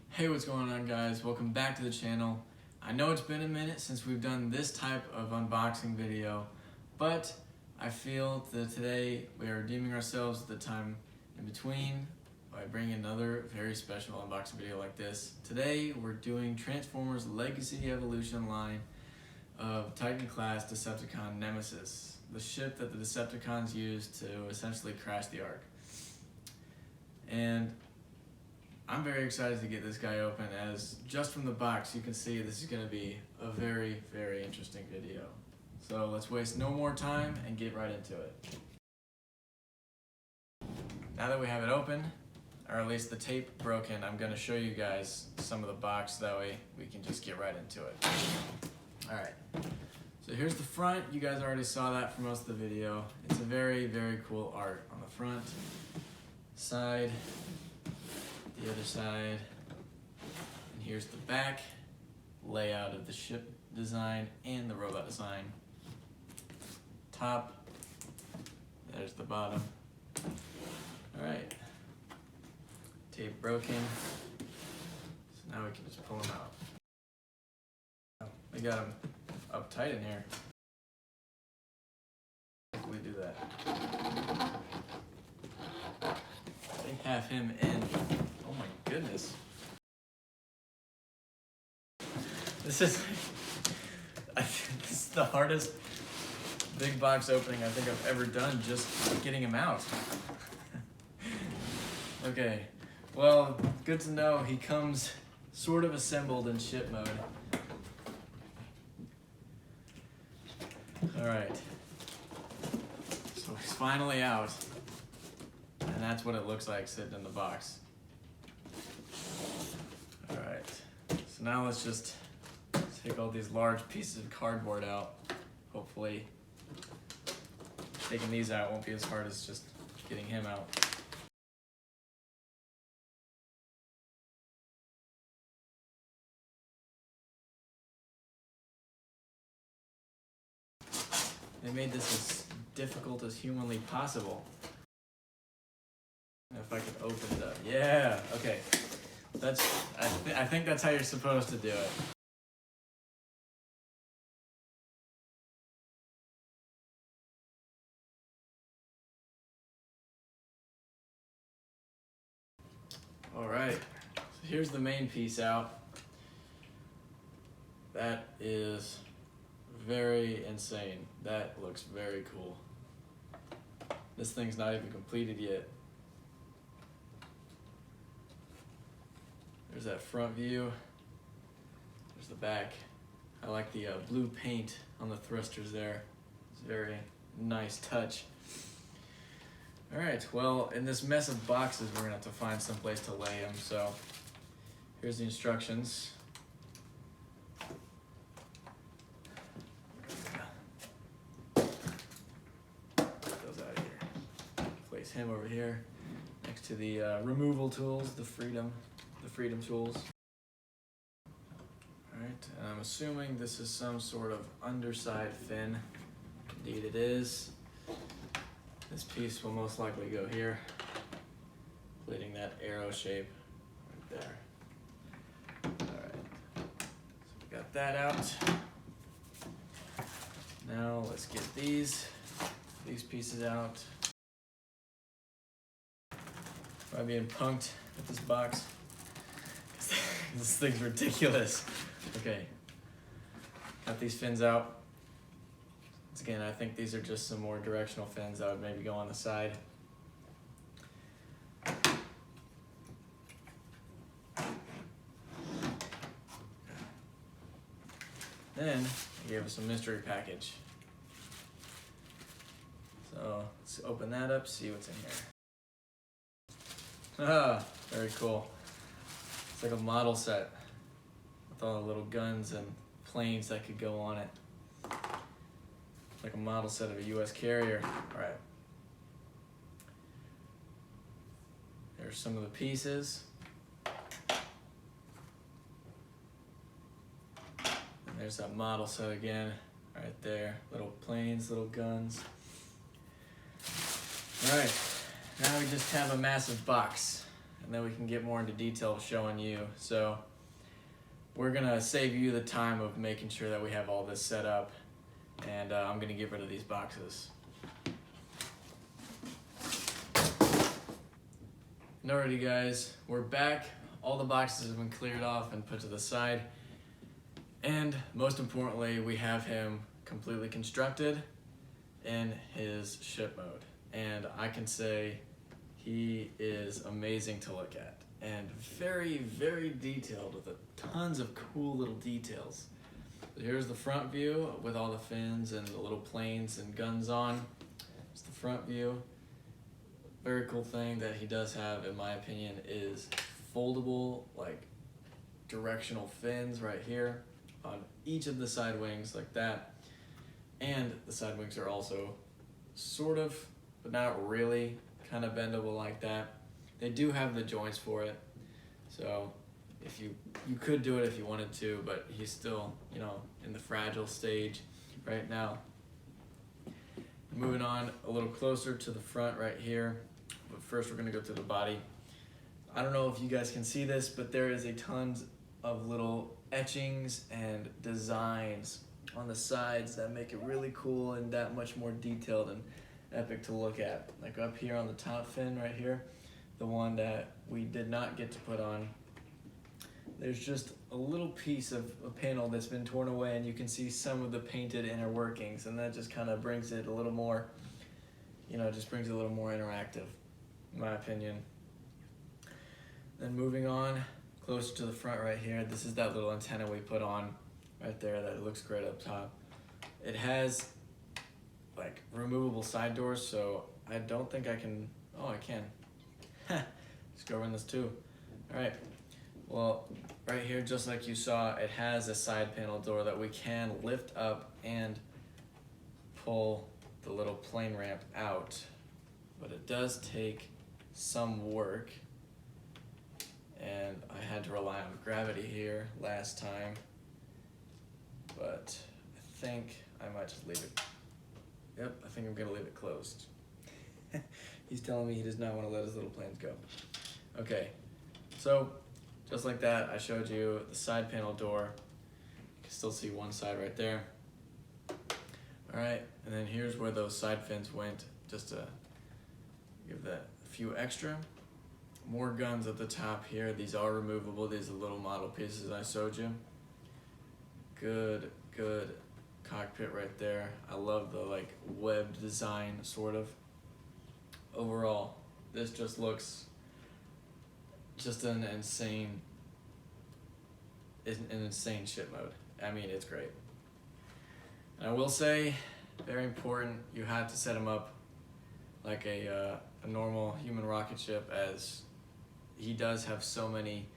Hey, what's going on, guys? Welcome back to the channel. I know it's been a minute since we've done this type of unboxing video, but I feel that today we are redeeming ourselves the time in between by bringing another very special unboxing video like this. Today we're doing Transformers Legacy Evolution line of Titan Class Decepticon Nemesis, the ship that the Decepticons used to essentially crash the Ark. And I'm very excited to get this guy open, as just from the box you can see this is going to be a very, very interesting video. So let's waste no more time and get right into it. Now that we have it open, or at least the tape broken, I'm going to show you guys some of the box, that way we can just get right into it. Alright, so here's the front. You guys already saw that for most of the video. It's a very, very cool art on the front, side, the other side, and here's the back layout of the ship design and the robot design. Top, there's the bottom. Alright, tape broken, so now we can just pull them out. We got them up tight in here. How can we do that? They have him in. Oh my goodness. This is the hardest big box opening I think I've ever done, just getting him out. Okay, well, good to know he comes sort of assembled in ship mode. Alright, so he's finally out, and that's what it looks like sitting in the box. Alright, so now let's just take all these large pieces of cardboard out. Hopefully taking these out won't be as hard as just getting him out. They made this as difficult as humanly possible. If I could open it up. Yeah, okay. I think that's how you're supposed to do it. Alright, so here's the main piece out. That is very insane. That looks very cool. This thing's not even completed yet. There's that front view. There's the back. I like the blue paint on the thrusters there. It's a very nice touch. Alright, well, in this mess of boxes, we're gonna have to find some place to lay them. So here's the instructions. Him over here next to the removal tools, the freedom tools. Alright, and I'm assuming this is some sort of underside fin. Indeed it is. This piece will most likely go here, completing that arrow shape right there. Alright, so we got that out. Now let's get these pieces out. I'm being punked with this box. This thing's ridiculous. Okay, got these fins out. Once again, I think these are just some more directional fins that would maybe go on the side. Then I gave us a mystery package. So let's open that up, see what's in here. Ah, very cool. It's like a model set with all the little guns and planes that could go on it. Like a model set of a US carrier. All right. There's some of the pieces. And there's that model set again, right there. Little planes, little guns. All right. now we just have a massive box, and then we can get more into detail showing you. So we're gonna save you the time of making sure that we have all this set up, and I'm gonna get rid of these boxes. Alrighty guys, we're back. All the boxes have been cleared off and put to the side. And most importantly, we have him completely constructed in his ship mode. And I can say he is amazing to look at and very, very detailed with tons of cool little details. So here's the front view with all the fins and the little planes and guns on. It's the front view. Very cool thing that he does have, in my opinion, is foldable, like directional fins right here on each of the side wings like that. And the side wings are also sort of, but not really, kind of bendable like that. They do have the joints for it, so if you could do it if you wanted to, but he's still, you know, in the fragile stage right now. Moving on a little closer to the front right here, but first we're gonna go to the body. I don't know if you guys can see this, but there is a tons of little etchings and designs on the sides that make it really cool and that much more detailed and epic to look at. Like up here on the top fin right here, the one that we did not get to put on, there's just a little piece of a panel that's been torn away, and you can see some of the painted inner workings, and that just kind of brings it a little more, you know, just brings it a little more interactive, in my opinion. Then moving on closer to the front right here, this is that little antenna we put on right there that looks great up top. It has like removable side doors, so I don't think I can, oh I can. Let's go run this too. All right, well right here, just like you saw, it has a side panel door that we can lift up and pull the little plane ramp out, but it does take some work. And I had to rely on gravity here last time, but I think I might just leave it. Yep, I think I'm gonna leave it closed. He's telling me he does not want to let his little planes go. Okay, so just like that, I showed you the side panel door. You can still see one side right there. All right, and then here's where those side fins went, just to give that a few extra. More guns at the top here. These are removable. These are little model pieces I showed you. Good cockpit right there. I love the like webbed design, sort of. Overall, this just looks just an insane ship mode. I mean, it's great. And I will say, very important, you have to set them up like a normal human rocket ship, as he does have so many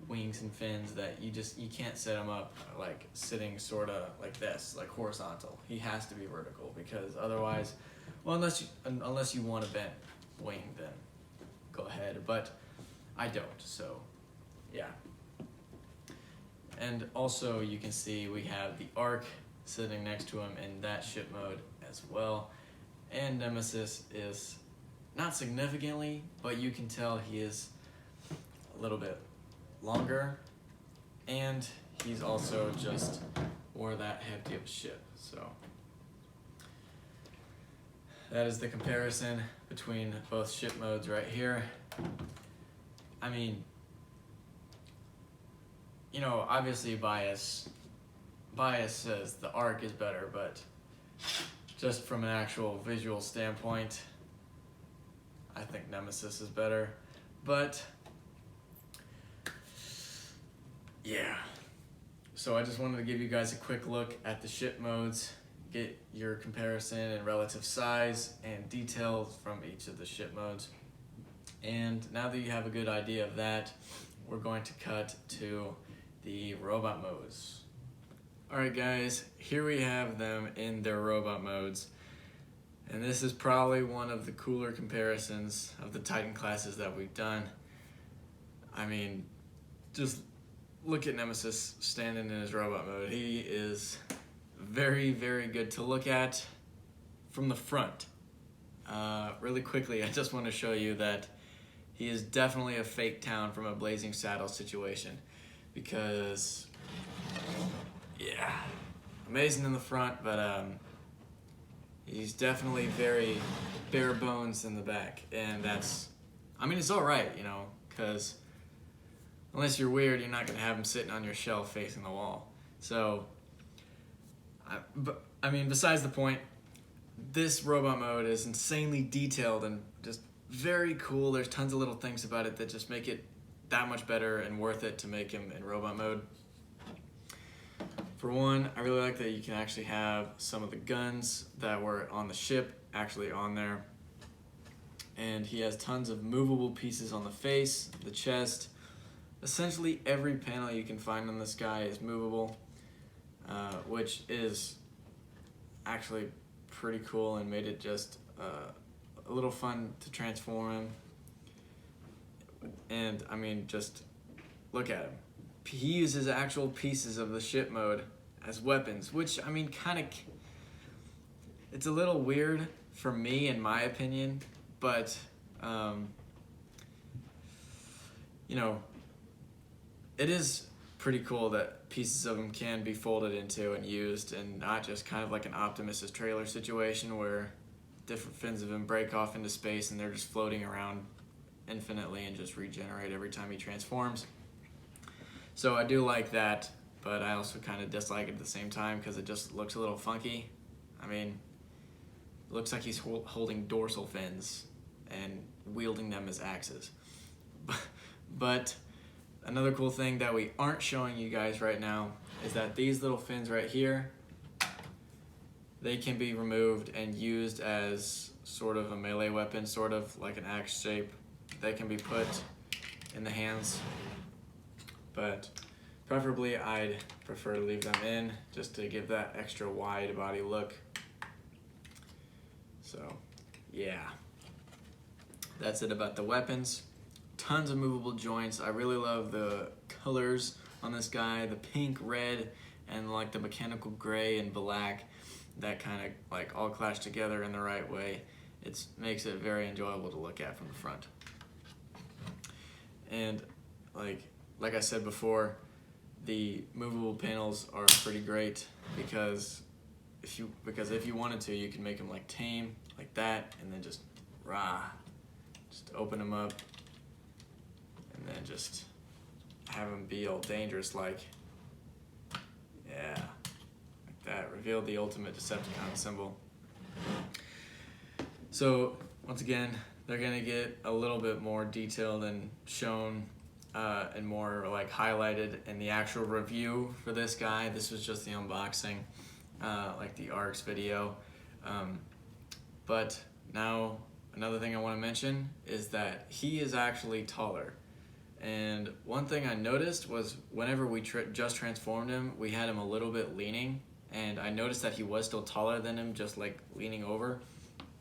wings and fins that you can't set him up like sitting sort of like this, like horizontal. He has to be vertical, because otherwise, well, unless you want a bent wing, then go ahead, but I don't, so yeah. And also you can see we have the Ark sitting next to him in that ship mode as well. And Nemesis is not significantly, but you can tell he is a little bit longer, and he's also just more that hefty of a ship. So that is the comparison between both ship modes right here. I mean, you know, obviously bias says the Ark is better, but just from an actual visual standpoint, I think Nemesis is better. But yeah, so I just wanted to give you guys a quick look at the ship modes, get your comparison and relative size and details from each of the ship modes. And now that you have a good idea of that, we're going to cut to the robot modes. Alright guys, here we have them in their robot modes. And this is probably one of the cooler comparisons of the Titan classes that we've done. I mean, just look at Nemesis standing in his robot mode. He is very, very good to look at from the front. really quickly, I just want to show you that he is definitely a fake town from a Blazing Saddles situation, because, yeah, amazing in the front, but he's definitely very bare bones in the back, and that's, I mean, it's all right, you know, because unless you're weird, you're not going to have him sitting on your shelf facing the wall. So, I mean, besides the point, this robot mode is insanely detailed and just very cool. There's tons of little things about it that just make it that much better and worth it to make him in robot mode. For one, I really like that you can actually have some of the guns that were on the ship actually on there. And he has tons of movable pieces on the face, the chest. Essentially every panel you can find on this guy is movable, which is actually pretty cool and made it just a little fun to transform him. And I mean, just look at him. He uses actual pieces of the ship mode as weapons, which, I mean, kind of, it's a little weird for me, in my opinion, but, you know, it is pretty cool that pieces of them can be folded into and used, and not just kind of like an Optimus's trailer situation where different fins of him break off into space and they're just floating around infinitely and just regenerate every time he transforms. So I do like that, but I also kind of dislike it at the same time because it just looks a little funky. I mean, it looks like he's holding dorsal fins and wielding them as axes. But another cool thing that we aren't showing you guys right now is that these little fins right here, they can be removed and used as sort of a melee weapon, sort of like an axe shape. They can be put in the hands, but preferably I'd prefer to leave them in just to give that extra wide body look. So yeah, that's it about the weapons. Tons of movable joints. I really love the colors on this guy, the pink, red, and like the mechanical gray and black that kind of like all clash together in the right way. It makes it very enjoyable to look at from the front. And like I said before, the movable panels are pretty great because if you wanted to, you can make them like tame, like that, and then just open them up, and then just have them be all dangerous, like, yeah, like that. Reveal the ultimate Decepticon symbol. So once again, they're gonna get a little bit more detailed and shown and more like highlighted in the actual review for this guy. This was just the unboxing, like the Arks video. But now another thing I want to mention is that he is actually taller. And one thing I noticed was whenever we just transformed him, we had him a little bit leaning, and I noticed that he was still taller than him, just like leaning over.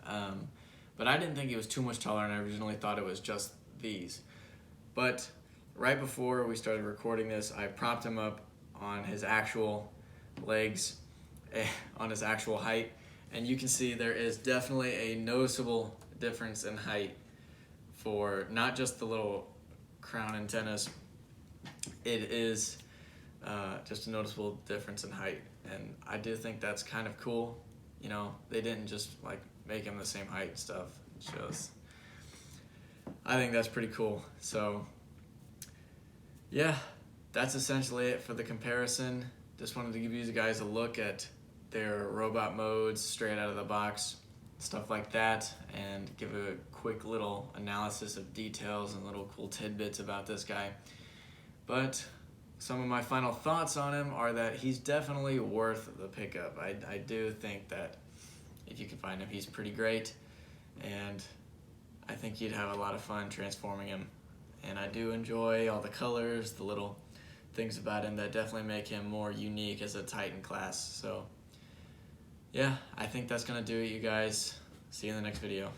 But I didn't think he was too much taller, and I originally thought it was just these. But right before we started recording this, I propped him up on his actual legs, on his actual height, and you can see there is definitely a noticeable difference in height for not just the little crown antennas. It is just a noticeable difference in height, and I do think that's kind of cool. You know, they didn't just like make him the same height and stuff. I think that's pretty cool. So yeah, that's essentially it for the comparison. Just wanted to give you guys a look at their robot modes straight out of the box, stuff like that, and give a quick little analysis of details and little cool tidbits about this guy. But some of my final thoughts on him are that he's definitely worth the pickup. I do think that if you can find him, he's pretty great, and I think you'd have a lot of fun transforming him. And I do enjoy all the colors, the little things about him that definitely make him more unique as a Titan class. So yeah, I think that's gonna do it, you guys. See you in the next video.